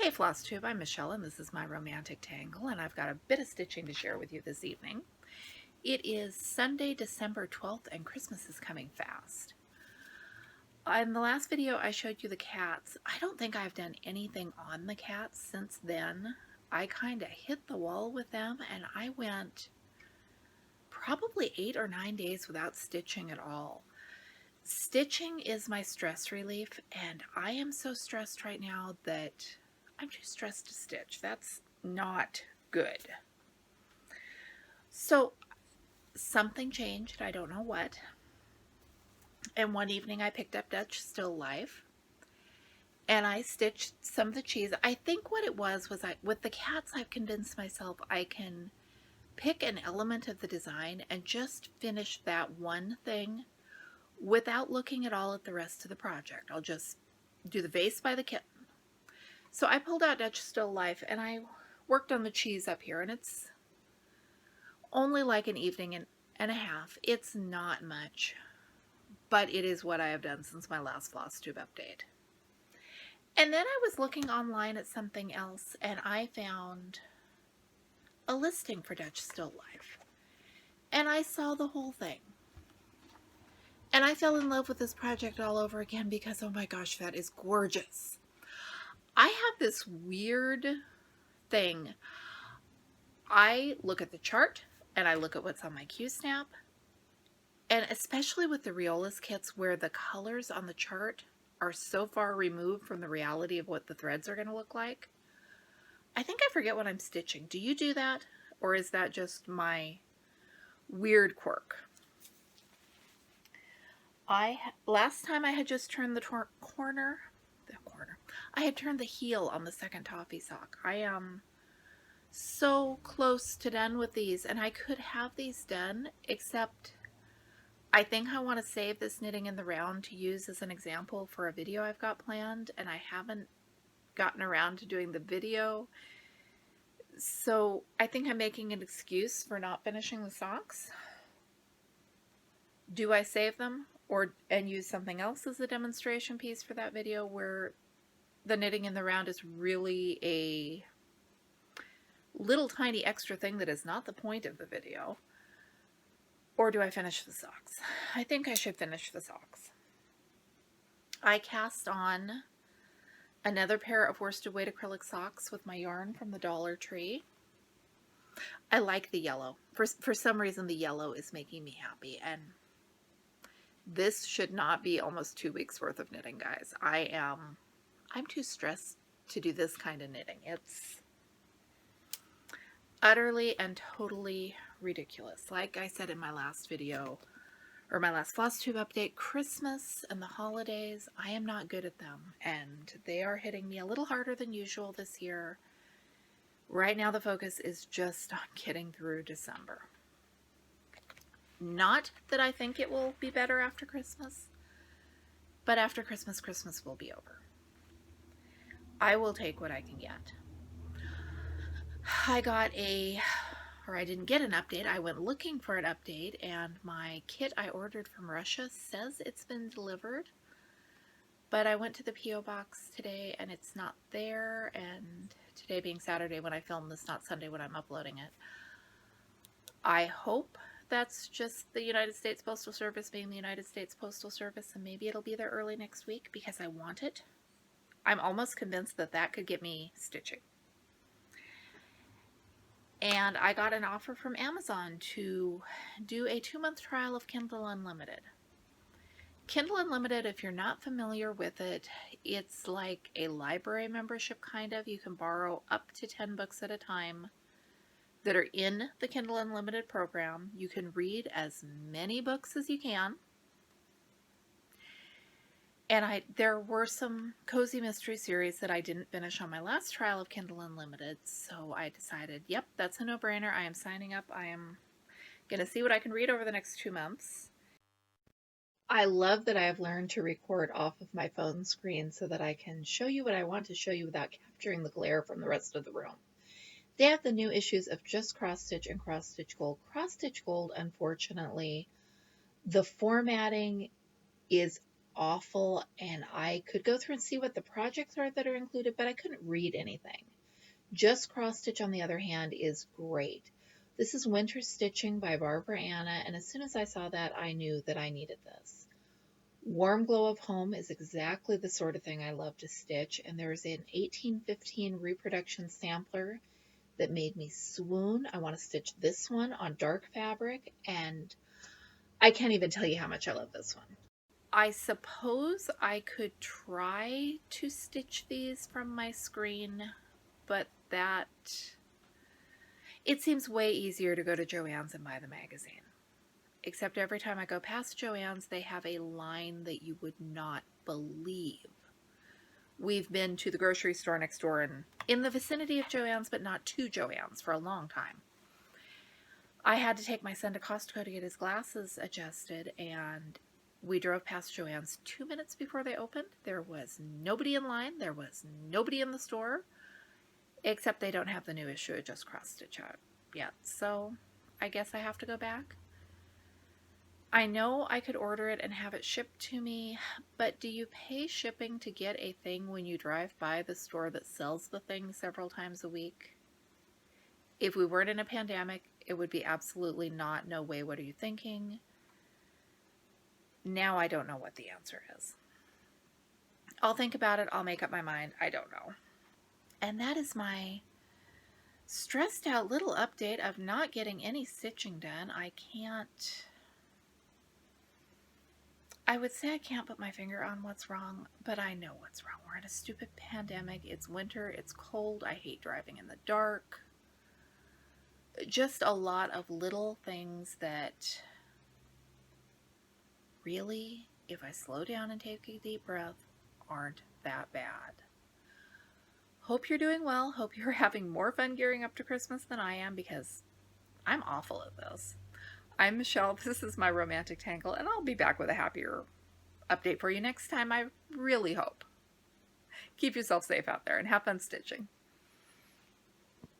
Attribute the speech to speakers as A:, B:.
A: Hey Flosstube, I'm Michelle and this is my romantic tangle, and I've got a bit of stitching to share with you this evening. It is Sunday, December 12th, and Christmas is coming fast. In the last video I showed you the cats. I don't think I've done anything on the cats since then. I kind of hit the wall with them and I went probably 8 or 9 days without stitching at all. Stitching is my stress relief, and I am so stressed right now that I'm too stressed to stitch. That's not good. So something changed. I don't know what. And one evening I picked up Dutch Still Life and I stitched some of the cheese. I think what it was with the cats, I've convinced myself I can pick an element of the design and just finish that one thing without looking at all at the rest of the project. I'll just do the vase by the kitten. So I pulled out Dutch Still Life and I worked on the cheese up here, and it's only like an evening and a half. It's not much, but it is what I have done since my last Flosstube update. And then I was looking online at something else and I found a listing for Dutch Still Life. And I saw the whole thing. And I fell in love with this project all over again because, oh my gosh, that is gorgeous. I have this weird thing. I look at the chart and I look at what's on my Q-Snap, and especially with the Riolas kits where the colors on the chart are so far removed from the reality of what the threads are going to look like, I think I forget what I'm stitching. Do you do that? Or is that just my weird quirk? Last time I had just turned the corner. I had turned the heel on the second toffee sock. I am so close to done with these, and I could have these done, except I think I want to save this knitting in the round to use as an example for a video I've got planned, and I haven't gotten around to doing the video. So I think I'm making an excuse for not finishing the socks. Do I save them and use something else as a demonstration piece for that video where the knitting in the round is really a little tiny extra thing that is not the point of the video? Or do I finish the socks? I think I should finish the socks. I cast on another pair of worsted weight acrylic socks with my yarn from the Dollar Tree. I like the yellow. For some reason, the yellow is making me happy, and this should not be almost 2 weeks worth of knitting, guys. I'm too stressed to do this kind of knitting. It's utterly and totally ridiculous. Like I said in my last video, or my last Flosstube update, Christmas and the holidays, I am not good at them, and they are hitting me a little harder than usual this year. Right now the focus is just on getting through December. Not that I think it will be better after Christmas, but after Christmas, Christmas will be over. I will take what I can get. I didn't get an update. I went looking for an update, and my kit I ordered from Russia says it's been delivered, but I went to the P.O. box today and it's not there, and today being Saturday when I film this, not Sunday when I'm uploading it. I hope that's just the United States Postal Service being the United States Postal Service, and maybe it'll be there early next week because I want it. I'm almost convinced that that could get me stitching. And I got an offer from Amazon to do a 2-month trial of Kindle Unlimited. Kindle Unlimited, if you're not familiar with it, it's like a library membership kind of. You can borrow up to 10 books at a time that are in the Kindle Unlimited program. You can read as many books as you can. And there were some cozy mystery series that I didn't finish on my last trial of Kindle Unlimited, so I decided, yep, that's a no-brainer. I am signing up. I am going to see what I can read over the next 2 months. I love that I have learned to record off of my phone screen so that I can show you what I want to show you without capturing the glare from the rest of the room. They have the new issues of Just Cross Stitch and Cross Stitch Gold. Cross Stitch Gold, unfortunately, the formatting is awful, and I could go through and see what the projects are that are included, but I couldn't read anything. Just Cross Stitch, on the other hand, is great. This is Winter Stitching by Barbara Anna, and as soon as I saw that, I knew that I needed this. Warm Glow of Home is exactly the sort of thing I love to stitch, and there's an 1815 reproduction sampler that made me swoon. I want to stitch this one on dark fabric, and I can't even tell you how much I love this one. I suppose I could try to stitch these from my screen, but it seems way easier to go to Joann's and buy the magazine. Except every time I go past Joann's, they have a line that you would not believe. We've been to the grocery store next door and in the vicinity of Joann's, but not to Joann's for a long time. I had to take my son to Costco to get his glasses adjusted, and we drove past Joann's 2 minutes before they opened. There was nobody in line. There was nobody in the store, except they don't have the new issue of Just Cross Stitch out yet. So I guess I have to go back. I know I could order it and have it shipped to me, but do you pay shipping to get a thing when you drive by the store that sells the thing several times a week? If we weren't in a pandemic, it would be absolutely not. No way, what are you thinking? Now I don't know what the answer is. I'll think about it. I'll make up my mind. I don't know. And that is my stressed out little update of not getting any stitching done. I would say I can't put my finger on what's wrong, but I know what's wrong. We're in a stupid pandemic. It's winter. It's cold. I hate driving in the dark. Just a lot of little things that really, if I slow down and take a deep breath, aren't that bad. Hope you're doing well. Hope you're having more fun gearing up to Christmas than I am, because I'm awful at this. I'm Michelle. This is my Romantic Tangle, and I'll be back with a happier update for you next time, I really hope. Keep yourself safe out there and have fun stitching.